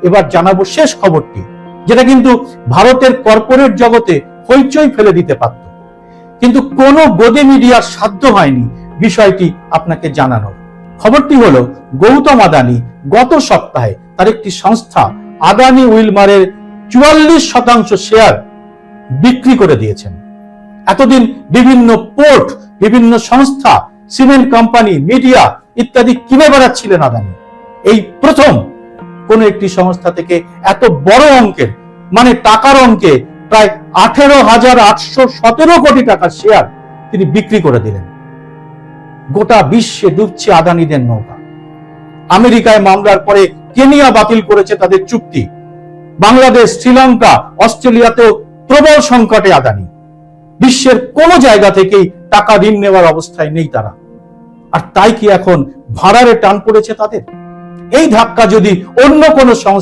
এবার জানাবো শেষ খবরটি, যেটা কিন্তু ভারতের কর্পোরেট জগতে হইচই ফেলে দিতে পারত, কিন্তু কোনো গদি মিডিয়ার সাধ্য হয়নি বিষয়টি আপনাকে জানানোর। খবরটি হলো, গৌতম আদানি গত সপ্তাহে তার একটি সংস্থা আদানি উইলমারের 44% শেয়ার বিক্রি করে দিয়েছেন। এতদিন বিভিন্ন পোর্ট, বিভিন্ন সংস্থা, সিমেন্ট কোম্পানি, মিডিয়া ইত্যাদি কিনে বেড়াচ্ছিলেন আদানি। এই প্রথম কোন একটি সংস্থা থেকে এত বড় অঙ্কের, মানে টাকার অঙ্কে প্রায় 18,817 কোটি টাকার শেয়ার তিনি বিক্রি করে দিলেন। গোটা বিশ্বে ডুবছে আদানিদের নৌকা। আমেরিকায় মামলার পরে কেনিয়া বাতিল করেছে তাদের চুক্তি। বাংলাদেশ, শ্রীলঙ্কা, অস্ট্রেলিয়াতেও প্রবল সংকটে আদানি। বিশ্বের কোন জায়গা থেকেই টাকা ঋণ নেওয়ার অবস্থায় নেই তারা। আর তাই কি এখন ভাড়ারে টান পড়েছে তাদের? এই ধাক্কা যদি অন্য কোনো